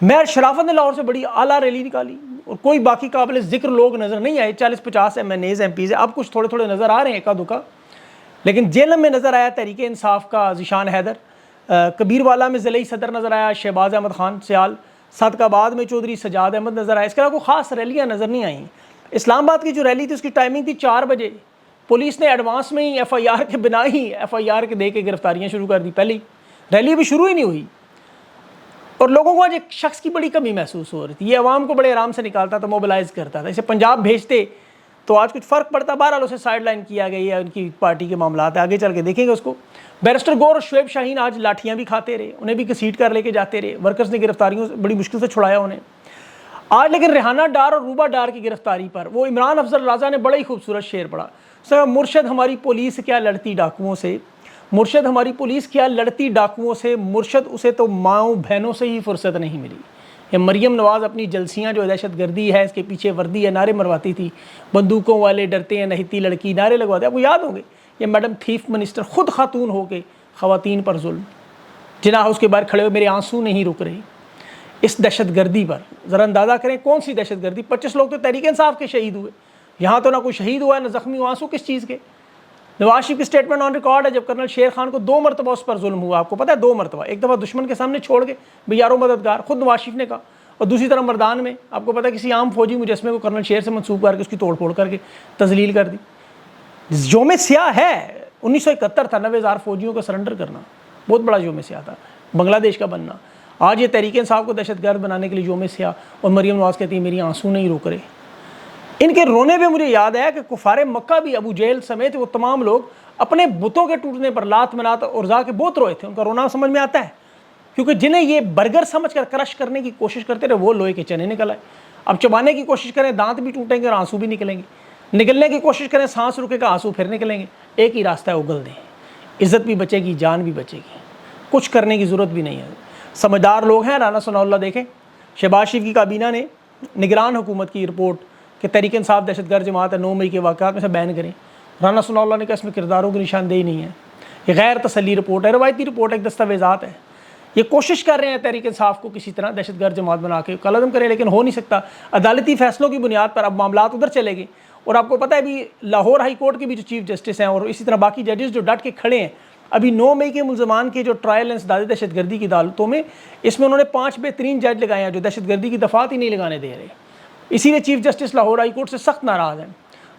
Mayor شرافت نے لاہور سے بڑی اعلیٰ ریلی نکالی اور کوئی باقی قابل ذکر لوگ نظر نہیں آئے. 40-50 MNAs MPs اب کچھ تھوڑے تھوڑے نظر آ رہے ہیں اکا دکا. لیکن جیلم میں نظر آیا تحریک انصاف کا ذیشان حیدر, کبیر والا میں ضلعی صدر نظر آیا شہباز احمد خان سیال, صادق آباد میں چودھری سجاد احمد نظر آیا. اس کے علاوہ کوئی خاص ریلیاں نظر نہیں آئیں. اسلام آباد کی جو ریلی تھی اس کی ٹائمنگ تھی 4 بجے. پولیس نے ایڈوانس میں ہی FIR کے بنا ہی FIR کے دے کے گرفتاریاں شروع کر دی. پہلی ریلی بھی شروع ہی نہیں ہوئی اور لوگوں کو آج ایک شخص کی بڑی کمی محسوس ہو رہی تھی. یہ عوام کو بڑے آرام سے نکالتا تھا, موبلائز کرتا تھا. اسے پنجاب بھیجتے تو آج کچھ فرق پڑتا. بہرحال اسے سائڈ لائن کیا گیا ہے, ان کی پارٹی کے معاملات ہیں, آگے چل کے دیکھیں گے اس کو. بیرسٹر گور اور شعیب شاہین آج لاٹھیاں بھی کھاتے رہے, انہیں بھی گھسیٹ کر لے کے جاتے رہے. ورکرز نے گرفتاریوں سے بڑی مشکل سے چھڑایا انہیں آج. لیکن ریحانہ ڈار اور روبا ڈار کی گرفتاری پر وہ عمران افضل رضا نے بڑا ہی خوبصورت شعر پڑھا. مرشد ہماری پولیس کیا لڑتی ڈاکوؤں سے, مرشد ہماری پولیس کیا لڑتی ڈاکوؤں سے, مرشد اسے تو ماؤں بہنوں سے ہی فرصت نہیں ملی. یہ مریم نواز اپنی جلسیاں جو دہشت گردی ہے اس کے پیچھے وردی ہے نعرے مرواتی تھی, بندوقوں والے ڈرتے ہیں نہتی لڑکی نعرے لگواتے ہیں. آپ کو یاد ہوں گے یہ میڈم تھیف منسٹر خود خاتون ہو کے خواتین پر ظلم, جناح اس کے باہر کھڑے ہوئے میرے آنسو نہیں رک رہے. اس دہشت گردی پر ذرا اندازہ کریں کون سی دہشت گردی. 25 لوگ تو تحریک انصاف کے شہید ہوئے, یہاں تو نہ کوئی شہید ہوا ہے نہ زخمی ہوا. آنسو کس چیز کے؟ نواز شریف کی اسٹیٹمنٹ آن ریکارڈ ہے جب کرنل شیر خان کو 2 مرتبہ اس پر ظلم ہوا. آپ کو پتہ ہے 2 مرتبہ, ایک دفعہ دشمن کے سامنے چھوڑ کے بھئی یارو مددگار خود نواز شریف نے کہا, اور دوسری طرف مردان میں آپ کو پتہ ہے کسی عام فوجی مجسمے کو کرنل شیر سے منسوب کر کے اس کی توڑ پھوڑ کر کے تذلیل کر دی. یوم سیاہ ہے 1971 تھا, 90,000 فوجیوں کا سرنڈر کرنا بہت بڑا یوم سیاہ تھا, بنگلہ دیش کا بننا. آج یہ تحریک انصاف کو دہشت گرد بنانے کے لیے یوم سیاہ, اور مریم نواز کہتی ہے میری آنسو نہیں روک رہے. ان کے رونے پہ مجھے یاد ہے کہ کفار مکہ بھی ابو جہل سمیت وہ تمام لوگ اپنے بتوں کے ٹوٹنے پر لات منات اور زا کے بہت روئے تھے. ان کا رونا سمجھ میں آتا ہے کیونکہ جنہیں یہ برگر سمجھ کر کرش کرنے کی کوشش کرتے رہے وہ لوہے کے چنے نکل آئے. اب چبانے کی کوشش کریں دانت بھی ٹوٹیں گے اور آنسو بھی نکلیں گے. نکلنے کی کوشش کریں سانس رکے گا آنسو پھر نکلیں گے. ایک ہی راستہ ہے اگل دیں, عزت بھی بچے گی جان بھی بچے گی, کچھ کرنے کی ضرورت بھی نہیں ہے. سمجھدار لوگ ہیں. رانا ثناء اللہ دیکھیں شہباز شریف کی کابینہ نے نگران حکومت کی رپورٹ کہ تحریک انصاف دہشت گرد جماعت ہے 9 مئی کے واقعات میں سے بین کریں. رانا ثناء اللہ نے کہا اس میں کرداروں کی نشاندہی نہیں ہے, یہ غیر تسلی رپورٹ ہے, روایتی رپورٹ ہے, ایک دستاویزات ہے. یہ کوشش کر رہے ہیں تحریک انصاف کو کسی طرح دہشت گرد جماعت بنا کے قلعدم کریں, لیکن ہو نہیں سکتا. عدالتی فیصلوں کی بنیاد پر اب معاملات ادھر چلے گئے. اور آپ کو پتہ ہے ابھی لاہور ہائی کورٹ کے بھی جو چیف جسٹس ہیں اور اسی طرح باقی ججز جو ڈٹ کے کھڑے ہیں ابھی 9 مئی کے ملزمان کے جو ٹرائل انسداد دہشت گردی کی عدالتوں میں, اس میں انہوں نے 5 بہترین جج لگائے ہیں جو دہشت گردی کی دفعات ہی نہیں لگانے دے رہے. اسی لیے chief justice Lahore high court سے سخت ناراض ہیں.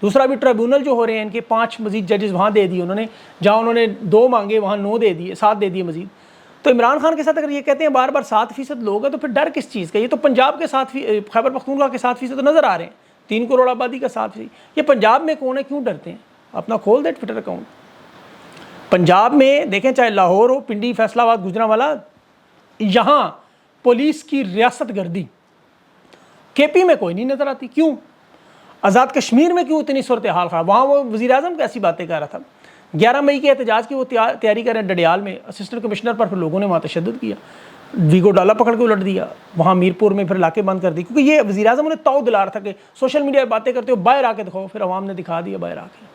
دوسرا بھی ٹریبونل جو ہو رہے ہیں ان کے 5 مزید ججز وہاں دے دیے انہوں نے, جہاں انہوں نے 2 مانگے وہاں 9 دے دیے, 7 دے دیے مزید. تو عمران خان کے ساتھ اگر یہ کہتے ہیں بار بار 7% لوگ ہیں تو پھر ڈر کس چیز کا؟ یہ تو پنجاب کے 7%, خیبر پختونخوا کے 7% تو نظر آ رہے ہیں, 3 کروڑ آبادی کا 7%. یہ پنجاب میں کون ہے, کیوں ڈرتے ہیں؟ اپنا کھول دے ٹویٹر اکاؤنٹ. پنجاب میں دیکھیں چاہے لاہور ہو, پنڈی, فیصلہ آباد, گوجرانوالا, یہاں پولیس کی ریاست گردی. KP میں کوئی نہیں نظر آتی. کیوں؟ آزاد کشمیر میں کیوں اتنی صورتحال خراب؟ وہاں وہ وزیر اعظم کیسی باتیں کر رہا تھا. 11 مئی کے احتجاج کی وہ تیاری کر رہے ہیں ڈڈیال میں, اسسٹنٹ کمشنر پر پھر لوگوں نے وہاں تشدد کیا, ویگو ڈالا پکڑ کے الٹ دیا, وہاں میرپور میں پھر علاقے بند کر دی, کیونکہ یہ وزیر اعظم انہیں تو دلا رہا تھا کہ سوشل میڈیا پہ باتیں کرتے ہو باہر آ کے دکھاؤ. پھر عوام نے دکھا دیا باہر آ کے.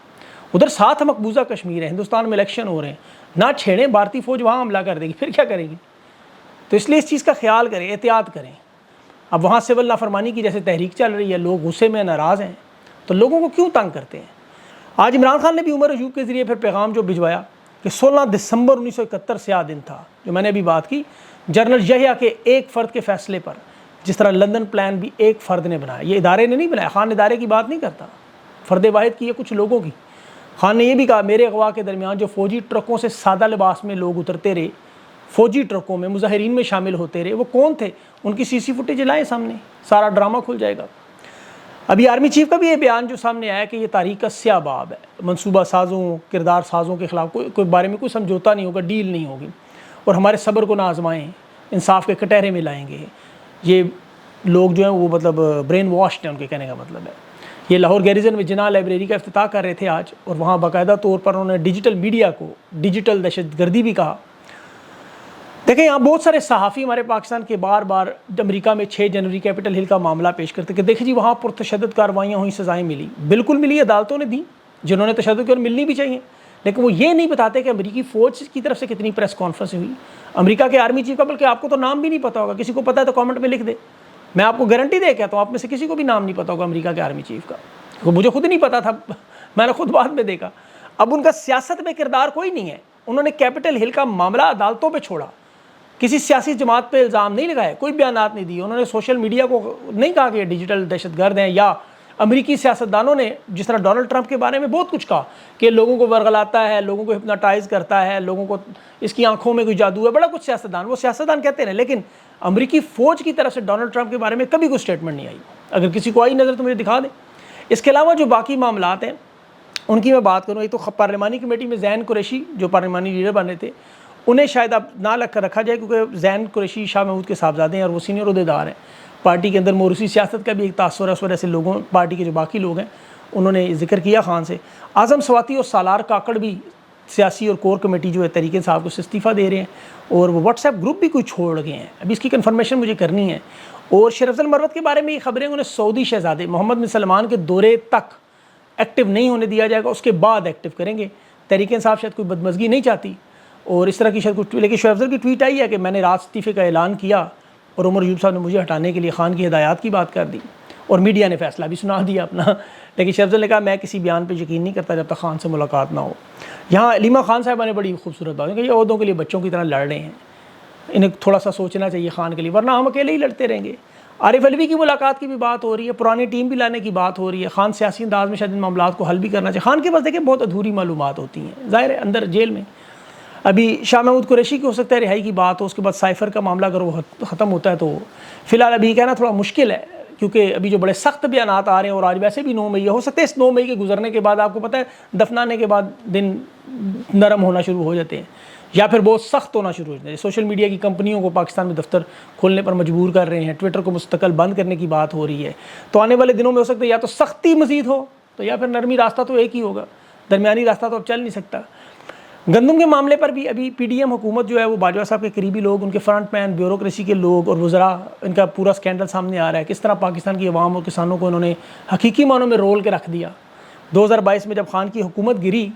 ادھر 7 مقبوضہ کشمیر ہے, ہندوستان میں الیکشن ہو رہے ہیں, نہ چھیڑیں بھارتی فوج وہاں حملہ کر دے گی, پھر کیا کرے گی؟ تو اس لیے اس چیز کا خیال کریں, احتیاط کریں. اب وہاں سول نافرمانی کی جیسے تحریک چل رہی ہے, لوگ غصے میں ناراض ہیں, تو لوگوں کو کیوں تنگ کرتے ہیں؟ آج عمران خان نے بھی عمر ایوب کے ذریعے پھر پیغام جو بھجوایا کہ 16 دسمبر 1971 سیاہ دن تھا, جو میں نے ابھی بات کی جنرل یحییٰ کے ایک فرد کے فیصلے پر. جس طرح لندن پلان بھی ایک فرد نے بنایا, یہ ادارے نے نہیں بنایا. خان ادارے کی بات نہیں کرتا, فرد واحد کی ہے کچھ لوگوں کی. خان نے یہ بھی کہا میرے اغوا کے درمیان جو فوجی ٹرکوں سے سادہ لباس میں لوگ اترتے رہے, فوجی ٹرکوں میں مظاہرین میں شامل ہوتے رہے, وہ کون تھے؟ ان کی CC فوٹیج لائیں سامنے, سارا ڈرامہ کھل جائے گا. ابھی آرمی چیف کا بھی یہ بیان جو سامنے آیا کہ یہ تاریخ کا سیاہ باب ہے, منصوبہ سازوں کردار سازوں کے خلاف کوئی بارے میں کوئی سمجھوتا نہیں ہوگا, ڈیل نہیں ہوگی, اور ہمارے صبر کو نہ آزمائیں, انصاف کے کٹہرے میں لائیں گے. یہ لوگ جو ہیں وہ مطلب برین واشڈ ہیں, ان کے کہنے کا مطلب ہے. یہ لاہور گیریزن میں جناح لائبریری کا افتتاح کر رہے تھے آج, اور وہاں باقاعدہ طور پر انہوں نے ڈیجیٹل میڈیا کو ڈیجیٹل دہشت گردی بھی کہا. دیکھیں یہاں بہت سارے صحافی ہمارے پاکستان کے بار بار امریکہ میں 6 جنوری کیپٹل ہل کا معاملہ پیش کرتے کہ دیکھیں جی وہاں پرتشدد کارروائیاں ہوئیں, سزائیں ملی. بالکل ملی, عدالتوں نے دی, جنہوں نے تشدد کی اور ملنی بھی چاہیے. لیکن وہ یہ نہیں بتاتے کہ امریکی فوج کی طرف سے کتنی پریس کانفرنس ہوئی، امریکہ کے آرمی چیف کا، بلکہ آپ کو تو نام بھی نہیں پتا ہوگا، کسی کو پتا ہے تو کامنٹ میں لکھ دے، میں آپ کو گارنٹی دے کہتا ہوں آپ میں سے کسی کو بھی نام نہیں پتا ہوگا امریکہ کے آرمی چیف کا، وہ مجھے خود نہیں پتا تھا، میں نے خود بعد میں دیکھا۔ اب ان کا سیاست میں کردار کوئی نہیں ہے، انہوں نے کیپٹل ہل کا معاملہ عدالتوں پہ چھوڑا، کسی سیاسی جماعت پہ الزام نہیں لگائے، کوئی بیانات نہیں دیے، انہوں نے سوشل میڈیا کو نہیں کہا کہ یہ ڈیجیٹل دہشت گرد ہیں، یا امریکی سیاستدانوں نے جس طرح ڈونلڈ ٹرمپ کے بارے میں بہت کچھ کہا کہ لوگوں کو ورغلاتا ہے، لوگوں کو ہپناٹائز کرتا ہے، لوگوں کو اس کی آنکھوں میں کوئی جادو ہے، بڑا کچھ سیاستدان، وہ سیاستدان کہتے ہیں، لیکن امریکی فوج کی طرف سے ڈونلڈ ٹرمپ کے بارے میں کبھی کوئی اسٹیٹمنٹ نہیں آئی۔ اگر کسی کو آئی نظر تو مجھے دکھا دیں۔ اس کے علاوہ جو باقی معاملات ہیں ان کی میں بات کروں، ایک تو پارلیمانی کمیٹی میں زین قریشی جو پارلیمانی لیڈر بنے تھے، انہیں شاید اب نہ رکھا جائے، کیونکہ زین قریشی شاہ محمود کے صاحبزادے ہیں اور وہ سینئر عہدیدار ہیں، پارٹی کے اندر موروثی سیاست کا بھی ایک تاثر ہے، اس وجہ سے لوگوں پارٹی کے جو باقی لوگ ہیں انہوں نے ذکر کیا خان سے۔ اعظم سواتی اور سالار کاکڑ بھی سیاسی اور کور کمیٹی جو ہے تحریک انصاف کو استعفیٰ دے رہے ہیں، اور وہ واٹس ایپ گروپ بھی کوئی چھوڑ گئے ہیں، ابھی اس کی کنفرمیشن مجھے کرنی ہے۔ اور شیخ افضل مروت کے بارے میں یہ خبریں انہیں سعودی شہزادے محمد بن سلمان کے دورے تک ایکٹیو نہیں ہونے دیا جائے گا، اس کے بعد ایکٹیو کریں گے۔ تحریک انصاف شاید کوئی بدمزگی نہیں چاہتی اور اس طرح کی شاید کوئی، لیکن شیخ افضل کی ٹویٹ آئی ہے کہ میں نے رات استعفے کا اعلان کیا اور عمر ایوب صاحب نے مجھے ہٹانے کے لیے خان کی ہدایات کی بات کر دی اور میڈیا نے فیصلہ بھی سنا دیا اپنا، لیکن شیخ افضل نے کہا میں کسی بیان پہ یقین نہیں کرتا جب تک خان سے ملاقات نہ ہو۔ یہاں علیمہ خان صاحبہ نے بڑی خوبصورت بات کہ یہ عہدوں کے لیے بچوں کی طرح لڑ رہے ہیں، انہیں تھوڑا سا سوچنا چاہیے خان کے لیے، ورنہ ہم اکیلے ہی لڑتے رہیں گے۔ عارف علوی کی ملاقات کی بھی بات ہو رہی ہے، پرانی ٹیم بھی لانے کی بات ہو رہی ہے، خان سیاسی انداز میں شاید ان معاملات کو حل بھی کرنا چاہیے۔ خان کے پاس دیکھیں بہت ادھوری معلومات ہوتی ہیں، ظاہر ہے اندر جیل میں۔ ابھی شاہ محمود قریشی کی ہو سکتا ہے رہائی کی بات ہو، اس کے بعد سائفر کا معاملہ اگر وہ ختم ہوتا ہے تو فی الحال ابھی کہنا تھوڑا مشکل ہے، کیونکہ ابھی جو بڑے سخت بیانات آ رہے ہیں اور آج ویسے بھی 9 مئی ہے، ہو سکتا ہے اس 9 مئی کے گزرنے کے بعد آپ کو پتہ ہے دفنانے کے بعد دن نرم ہونا شروع ہو جاتے ہیں یا پھر بہت سخت ہونا شروع ہو جاتے ہیں۔ سوشل میڈیا کی کمپنیوں کو پاکستان میں دفتر کھولنے پر مجبور کر رہے ہیں، ٹویٹر کو مستقل بند کرنے کی بات ہو رہی ہے، تو آنے والے دنوں میں ہو سکتا ہے یا تو سختی مزید ہو تو یا پھر نرمی، راستہ تو ایک ہی ہوگا، درمیانی راستہ تو اب چل نہیں سکتا۔ گندم کے معاملے پر بھی ابھی پی ڈی ایم حکومت جو ہے وہ باجوہ صاحب کے قریبی لوگ، ان کے فرنٹ مین، بیوروکریسی کے لوگ اور وزراء، ان کا پورا سکینڈل سامنے آ رہا ہے، کس طرح پاکستان کی عوام اور کسانوں کو انہوں نے حقیقی معنوں میں رول کے رکھ دیا۔ 2022 میں جب خان کی حکومت گری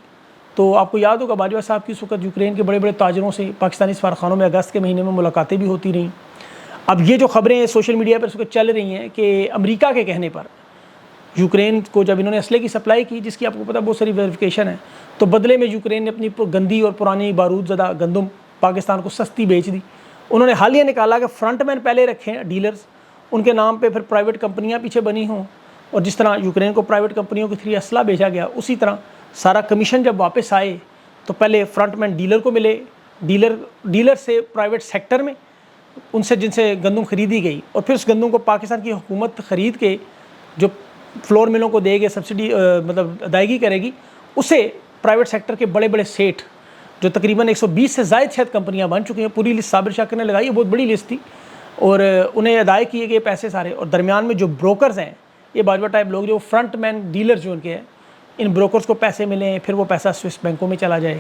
تو آپ کو یاد ہوگا باجوہ صاحب کی اس وقت یوکرین کے بڑے بڑے تاجروں سے پاکستانی سفارتخانوں میں اگست کے مہینے میں ملاقاتیں بھی ہوتی رہیں۔ اب یہ جو خبریں سوشل میڈیا پر اس وقت چل رہی ہیں کہ امریکہ کے کہنے پر یوکرین کو جب انہوں نے اسلحے کی سپلائی کی، جس کی آپ کو پتہ بہت ساری ویریفیکیشن ہے، تو بدلے میں یوکرین نے اپنی گندی اور پرانی بارود زدہ گندم پاکستان کو سستی بیچ دی۔ انہوں نے حالیہ نکالا کہ فرنٹ مین پہلے رکھیں ڈیلرز، ان کے نام پہ پھر پرائیویٹ کمپنیاں پیچھے بنی ہوں، اور جس طرح یوکرین کو پرائیویٹ کمپنیوں کے تھری اسلحہ بھیجا گیا، اسی طرح سارا کمیشن جب واپس آئے تو پہلے فرنٹ مین ڈیلر کو ملے، ڈیلر سے پرائیویٹ سیکٹر میں ان سے جن سے گندم خریدی گئی، اور پھر اس گندم کو پاکستان کی حکومت خرید کے جو فلور ملوں کو دے گے، سبسڈی مطلب ادائیگی کرے گی، اسے پرائیویٹ سیکٹر کے بڑے بڑے سیٹ جو تقریباً 120 سے زائد شاید کمپنیاں بن چکی ہیں، پوری لسٹ صابر شاکر نے لگائی ہے، بہت بڑی لسٹ تھی، اور انہیں ادائے کیے گئے پیسے سارے، اور درمیان میں جو بروکرز ہیں، یہ باجوہ ٹائپ لوگ جو فرنٹ مین ڈیلر جو ان کے ہیں، ان بروکرز کو پیسے ملیں، پھر وہ پیسہ سوئس بینکوں میں چلا جائے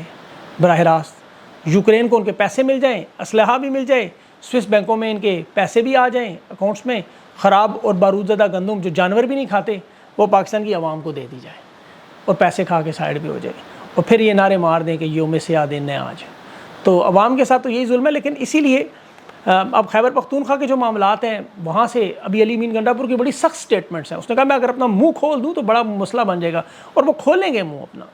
براہ راست، یوکرین کو ان کے پیسے مل جائیں، اسلحہ بھی مل جائے، سوئس بینکوں میں ان کے پیسے بھی آ جائیں اکاؤنٹس میں، خراب اور بارود زدہ گندم جو جانور بھی نہیں کھاتے وہ پاکستان کی عوام کو دے دی جائے اور پیسے کھا کے سائڈ پہ ہو جائے، اور پھر یہ نعرے مار دیں کہ یوم سیاہ دن ہے آج۔ تو عوام کے ساتھ تو یہی ظلم ہے، لیکن اسی لیے اب خیبر پختونخوا کے جو معاملات ہیں وہاں سے ابھی علی امین گنڈا پور کی بڑی سخت سٹیٹمنٹس ہیں، اس نے کہا میں اگر اپنا منہ کھول دوں تو بڑا مسئلہ بن جائے گا، اور وہ کھولیں گے منہ اپنا۔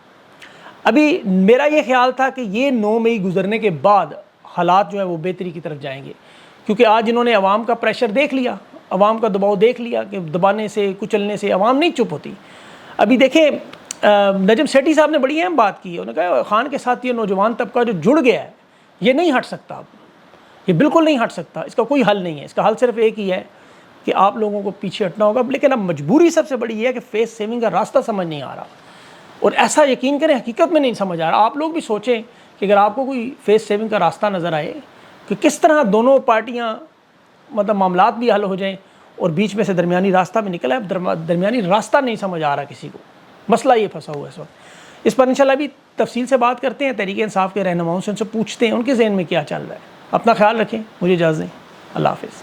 ابھی میرا یہ خیال تھا کہ یہ 9 مئی گزرنے کے بعد حالات جو ہیں وہ بہتری کی طرف جائیں گے، کیونکہ آج انہوں نے عوام کا پریشر دیکھ لیا، عوام کا دباؤ دیکھ لیا کہ دبانے سے کچلنے سے عوام نہیں چپ ہوتی۔ ابھی دیکھیں نجم سیٹھی صاحب نے بڑی اہم بات کی ہے، انہوں نے کہا خان کے ساتھ یہ نوجوان طبقہ جو جڑ گیا ہے یہ نہیں ہٹ سکتا، اب یہ بالکل نہیں ہٹ سکتا، اس کا کوئی حل نہیں ہے، اس کا حل صرف ایک ہی ہے کہ آپ لوگوں کو پیچھے ہٹنا ہوگا۔ لیکن اب مجبوری سب سے بڑی یہ ہے کہ فیس سیونگ کا راستہ سمجھ نہیں آ رہا، اور ایسا یقین کریں حقیقت میں نہیں سمجھ آ رہا۔ آپ لوگ بھی سوچیں کہ اگر آپ کو کوئی فیس سیونگ کا راستہ نظر آئے کہ کس طرح دونوں پارٹیاں مطلب معاملات بھی حل ہو جائیں اور بیچ میں سے درمیانی راستہ بھی نکلا ہے، درمیانی راستہ نہیں سمجھ آ رہا کسی کو، مسئلہ یہ پھنسا ہوا ہے اس وقت۔ اس پر انشاءاللہ بھی تفصیل سے بات کرتے ہیں، تحریک انصاف کے رہنماؤں سے ان سے پوچھتے ہیں ان کے ذہن میں کیا چل رہا ہے۔ اپنا خیال رکھیں، مجھے اجازت دیں، اللہ حافظ۔